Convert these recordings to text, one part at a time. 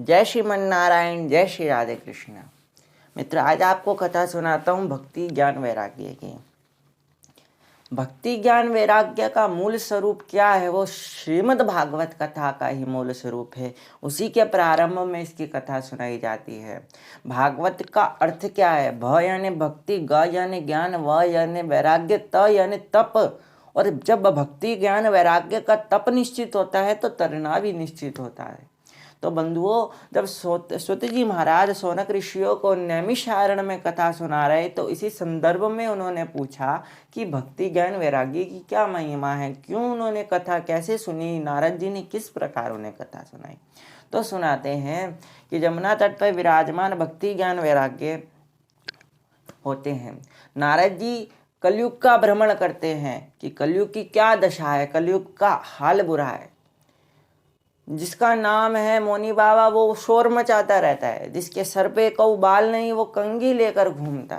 जय श्रीमन नारायण, जय श्री राधे कृष्ण। मित्र, आज आपको कथा सुनाता हूँ भक्ति ज्ञान वैराग्य की। भक्ति ज्ञान वैराग्य का मूल स्वरूप क्या है? वो श्रीमद् भागवत कथा का ही मूल स्वरूप है। उसी के प्रारंभ में इसकी कथा सुनाई जाती है। भागवत का अर्थ क्या है? भ यानी भक्ति, ग यानी ज्ञान, व यानी वैराग्य, त यानी तप। और जब भक्ति ज्ञान वैराग्य का तप निश्चित होता है तो तरना भी निश्चित होता है। तो बंधुओं, जब सूत जी महाराज शौनक ऋषियों को नैमिषारण्य में कथा सुना रहे तो इसी संदर्भ में उन्होंने पूछा कि भक्ति ज्ञान वैराग्य की क्या महिमा है, क्यों उन्होंने कथा कैसे सुनी, नारद जी ने किस प्रकार उन्हें कथा सुनाई। तो सुनाते हैं कि जमुना तट पर विराजमान भक्ति ज्ञान वैराग्य होते हैं। नारद जी कलयुग का भ्रमण करते हैं कि कलयुग की क्या दशा है, कलयुग का हाल बुरा है। जिसका नाम है मोनी बाबा वो शोर मचाता रहता है, जिसके सर पे कोई बाल नहीं वो कंघी लेकर घूमता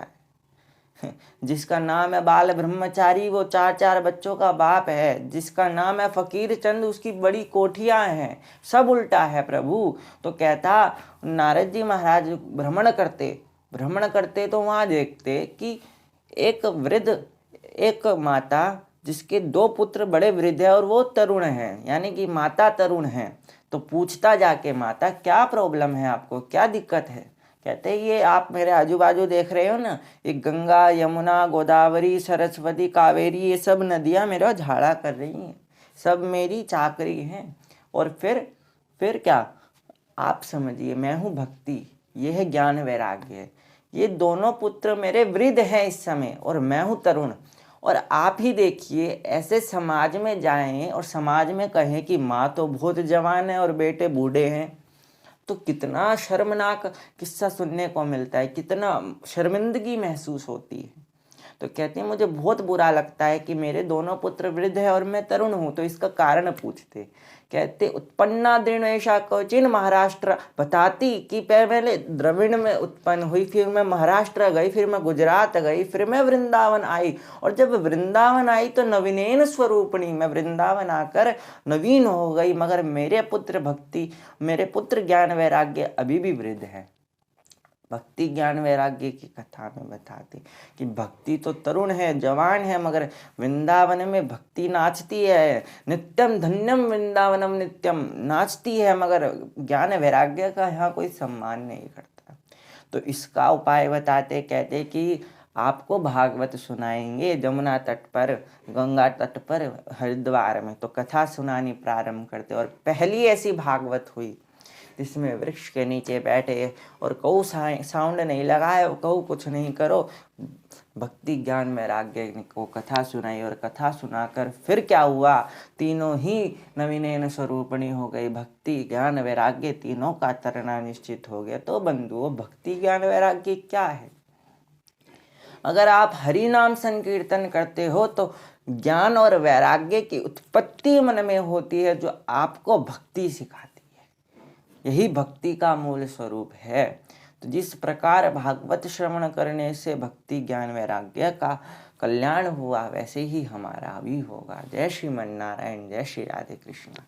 है। जिसका नाम है बाल ब्रह्मचारी वो 4-4 बच्चों का बाप है। जिसका नाम है फकीर चंद उसकी बड़ी कोठियां हैं। सब उल्टा है प्रभु। तो कहता नारद जी महाराज भ्रमण करते तो वहां देखते कि एक वृद्ध, एक माता जिसके 2 पुत्र बड़े वृद्ध है और वो तरुण हैं, यानी कि माता तरुण हैं। तो पूछता जाके, माता क्या प्रॉब्लम है आपको, क्या दिक्कत है? कहते ये आप मेरे आजू बाजू देख रहे हो ना, ये गंगा, यमुना, गोदावरी, सरस्वती, कावेरी, ये सब नदियाँ मेरा झाड़ा कर रही हैं, सब मेरी चाकरी हैं। और फिर क्या? आप समझिए, मैं हूँ भक्ति, ये है ज्ञान वैराग्य। ये दोनों पुत्र मेरे वृद्ध हैं इस समय और मैं हूँ तरुण। और आप ही देखिए, ऐसे समाज में जाएं और समाज में कहें कि माँ तो बहुत जवान है और बेटे बूढ़े हैं, तो कितना शर्मनाक किस्सा सुनने को मिलता है, कितना शर्मिंदगी महसूस होती है। तो कहते हैं मुझे बहुत बुरा लगता है कि मेरे दोनों पुत्र वृद्ध है और मैं तरुण हूँ। तो इसका कारण पूछते, कहते उत्पन्ना दृढ़ कोचिन महाराष्ट्र, बताती कि पहले द्रविड़ में उत्पन्न हुई, फिर मैं महाराष्ट्र गई, फिर मैं गुजरात गई, फिर मैं वृंदावन आई। और जब वृंदावन आई तो नवीनेन स्वरूपणी, मैं वृंदावन आकर नवीन हो गई, मगर मेरे पुत्र ज्ञान वैराग्य अभी भी वृद्ध है। भक्ति ज्ञान वैराग्य की कथा में बताते कि भक्ति तो तरुण है, जवान है, मगर वृंदावन में भक्ति नाचती है। नित्यम धन्यम वृंदावनम नित्यम, नाचती है, मगर ज्ञान वैराग्य का यहाँ कोई सम्मान नहीं करता। तो इसका उपाय बताते, कहते कि आपको भागवत सुनाएंगे जमुना तट पर, गंगा तट पर, हरिद्वार में। तो कथा सुनानी प्रारंभ करते और पहली ऐसी भागवत हुई जिसमें वृक्ष के नीचे बैठे और कहू साउंड नहीं लगाए, कहू कुछ नहीं करो, भक्ति ज्ञान वैराग्य को कथा सुनाई। और कथा सुनाकर फिर क्या हुआ, तीनों ही नवीनेन स्वरूपणी हो गई। भक्ति ज्ञान वैराग्य तीनों का तरना निश्चित हो गया। तो बंधुओं, भक्ति ज्ञान वैराग्य क्या है? अगर आप हरि नाम संकीर्तन करते हो तो ज्ञान और वैराग्य की उत्पत्ति मन में होती है, जो आपको भक्ति सिखाती है। यही भक्ति का मूल स्वरूप है। तो जिस प्रकार भागवत श्रवण करने से भक्ति ज्ञान वैराग्य का कल्याण हुआ, वैसे ही हमारा भी होगा। जय श्रीमन नारायण, जय श्री राधे कृष्ण।